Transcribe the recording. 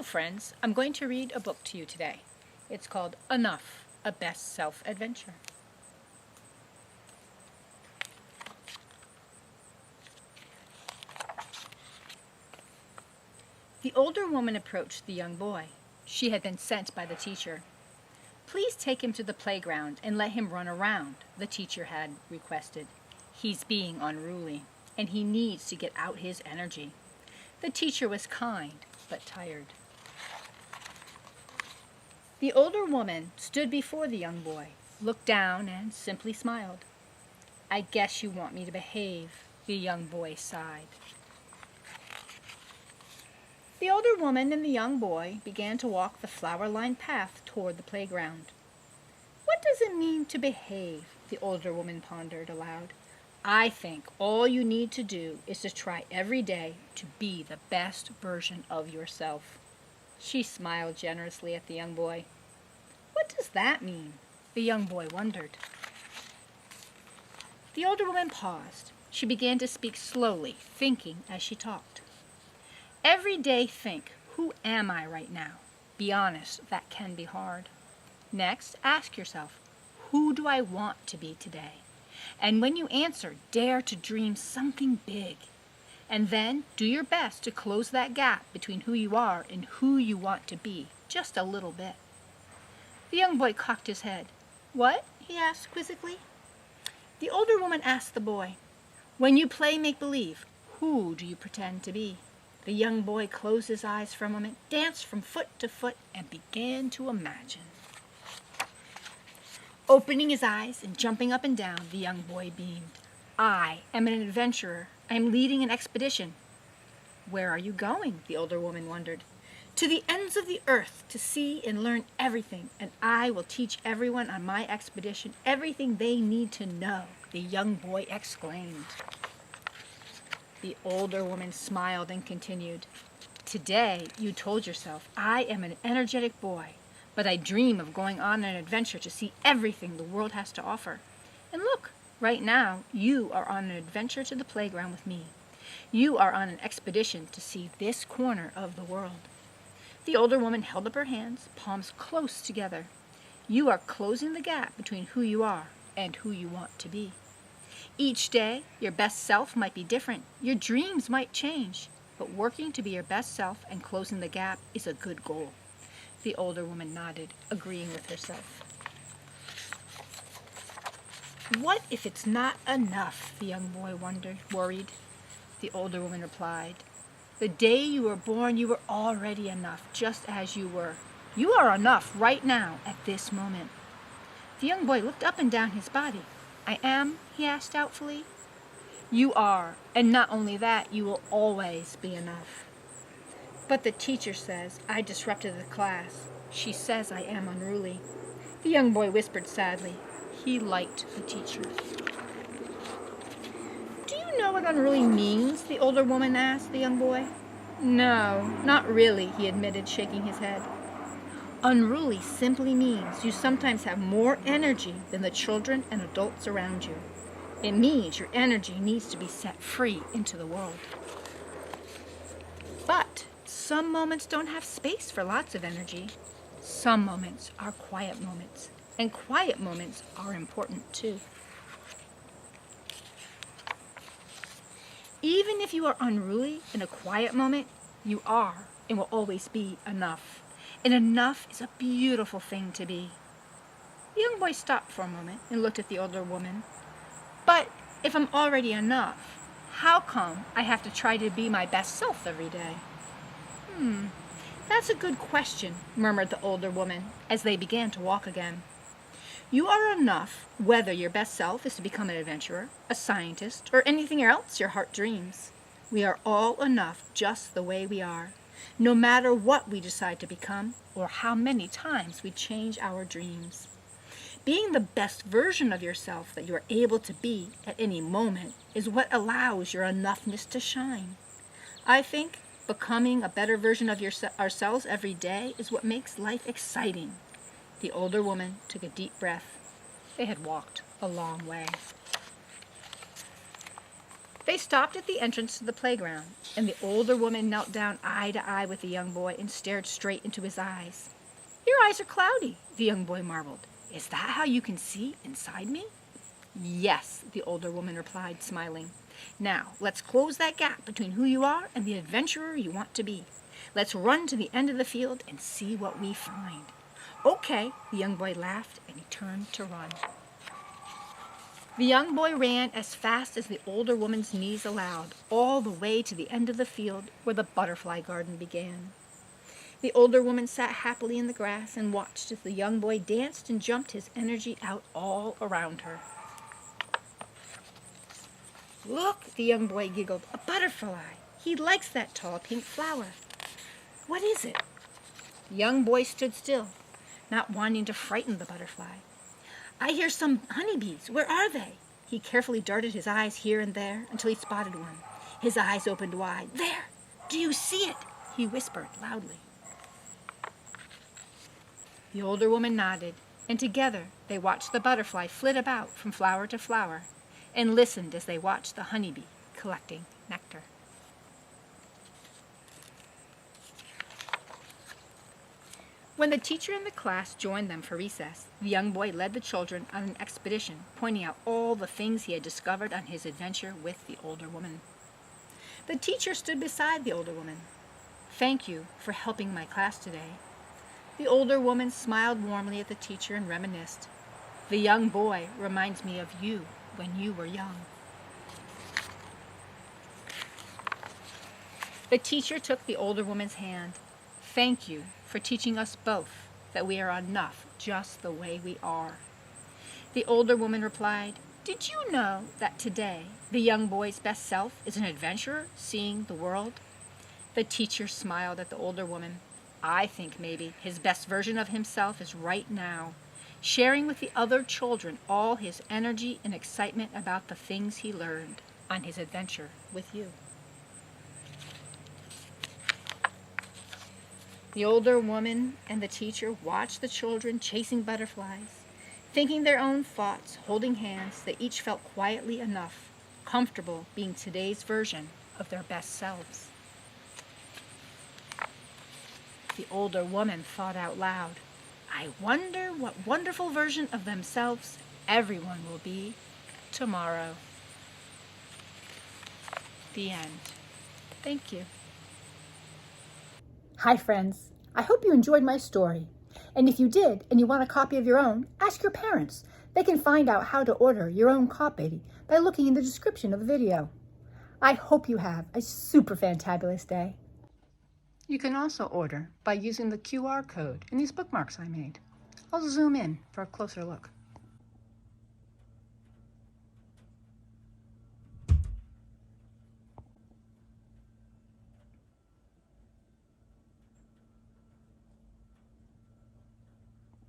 friends, I'm going to read a book to you today. It's called Enough, a Best Self-Adventure. The older woman approached the young boy. She had been sent by the teacher. "Please take him to the playground and let him run around," the teacher had requested. "He's being unruly, and he needs to get out his energy." The teacher was kind, but tired. The older woman stood before the young boy, looked down, and simply smiled. "I guess you want me to behave," the young boy sighed. The older woman and the young boy began to walk the flower-lined path toward the playground. "What does it mean to behave?" the older woman pondered aloud. "I think all you need to do is to try every day to be the best version of yourself." She smiled generously at the young boy. "What does that mean?" the young boy wondered. The older woman paused. She began to speak slowly, thinking as she talked. "Every day think, who am I right now? Be honest, that can be hard. Next, ask yourself, who do I want to be today? And when you answer, dare to dream something big. And then do your best to close that gap between who you are and who you want to be, just a little bit." The young boy cocked his head. "What?" he asked quizzically. The older woman asked the boy, "When you play make-believe, who do you pretend to be?" The young boy closed his eyes for a moment, danced from foot to foot, and began to imagine. Opening his eyes and jumping up and down, the young boy beamed. "I am an adventurer. I am leading an expedition." "Where are you going?" the older woman wondered. "To the ends of the earth to see and learn everything, and I will teach everyone on my expedition everything they need to know," the young boy exclaimed. The older woman smiled and continued. "Today you told yourself, I am an energetic boy, but I dream of going on an adventure to see everything the world has to offer. And look, right now you are on an adventure to the playground with me. You are on an expedition to see this corner of the world." The older woman held up her hands, palms close together. "You are closing the gap between who you are and who you want to be. Each day, your best self might be different. Your dreams might change. But working to be your best self and closing the gap is a good goal." The older woman nodded, agreeing with herself. "What if it's not enough?" the young boy worried. The older woman replied, "The day you were born, you were already enough, just as you were. You are enough right now, at this moment." The young boy looked up and down his body. "I am?" he asked doubtfully. "You are, and not only that, you will always be enough." "But the teacher says I disrupted the class. She says I am unruly." The young boy whispered sadly. He liked the teacher. "Do you know what unruly means?" the older woman asked the young boy. "No, not really," he admitted, shaking his head. "Unruly simply means you sometimes have more energy than the children and adults around you. It means your energy needs to be set free into the world. But some moments don't have space for lots of energy. Some moments are quiet moments, and quiet moments are important too. Even if you are unruly in a quiet moment, you are and will always be enough. And enough is a beautiful thing to be." The young boy stopped for a moment and looked at the older woman. "But if I'm already enough, how come I have to try to be my best self every day?" "That's a good question," murmured the older woman as they began to walk again. "You are enough whether your best self is to become an adventurer, a scientist, or anything else your heart dreams. We are all enough just the way we are, no matter what we decide to become or how many times we change our dreams. Being the best version of yourself that you are able to be at any moment is what allows your enoughness to shine. I think becoming a better version of ourselves every day is what makes life exciting." The older woman took a deep breath. They had walked a long way. They stopped at the entrance to the playground, and the older woman knelt down eye to eye with the young boy and stared straight into his eyes. "Your eyes are cloudy," the young boy marveled. "Is that how you can see inside me?" "Yes," the older woman replied, smiling. "Now, let's close that gap between who you are and the adventurer you want to be. Let's run to the end of the field and see what we find." "Okay," the young boy laughed, and he turned to run. The young boy ran as fast as the older woman's knees allowed, all the way to the end of the field where the butterfly garden began. The older woman sat happily in the grass and watched as the young boy danced and jumped his energy out all around her. "Look," the young boy giggled, "a butterfly. He likes that tall pink flower. What is it?" The young boy stood still, not wanting to frighten the butterfly. "I hear some honeybees. Where are they?" He carefully darted his eyes here and there until he spotted one. His eyes opened wide. "There! Do you see it?" he whispered loudly. The older woman nodded, and together they watched the butterfly flit about from flower to flower and listened as they watched the honeybee collecting nectar. When the teacher and the class joined them for recess, the young boy led the children on an expedition, pointing out all the things he had discovered on his adventure with the older woman. The teacher stood beside the older woman. "Thank you for helping my class today." The older woman smiled warmly at the teacher and reminisced. "The young boy reminds me of you when you were young." The teacher took the older woman's hand. "Thank you for teaching us both that we are enough just the way we are." The older woman replied, "Did you know that today the young boy's best self is an adventurer seeing the world?" The teacher smiled at the older woman. "I think maybe his best version of himself is right now, sharing with the other children all his energy and excitement about the things he learned on his adventure with you." The older woman and the teacher watched the children chasing butterflies, thinking their own thoughts, holding hands. They each felt quietly enough, comfortable being today's version of their best selves. The older woman thought out loud, "I wonder what wonderful version of themselves everyone will be tomorrow." The end. Thank you. Hi friends, I hope you enjoyed my story. And if you did and you want a copy of your own, ask your parents. They can find out how to order your own copy by looking in the description of the video. I hope you have a super fantabulous day. You can also order by using the QR code in these bookmarks I made. I'll zoom in for a closer look.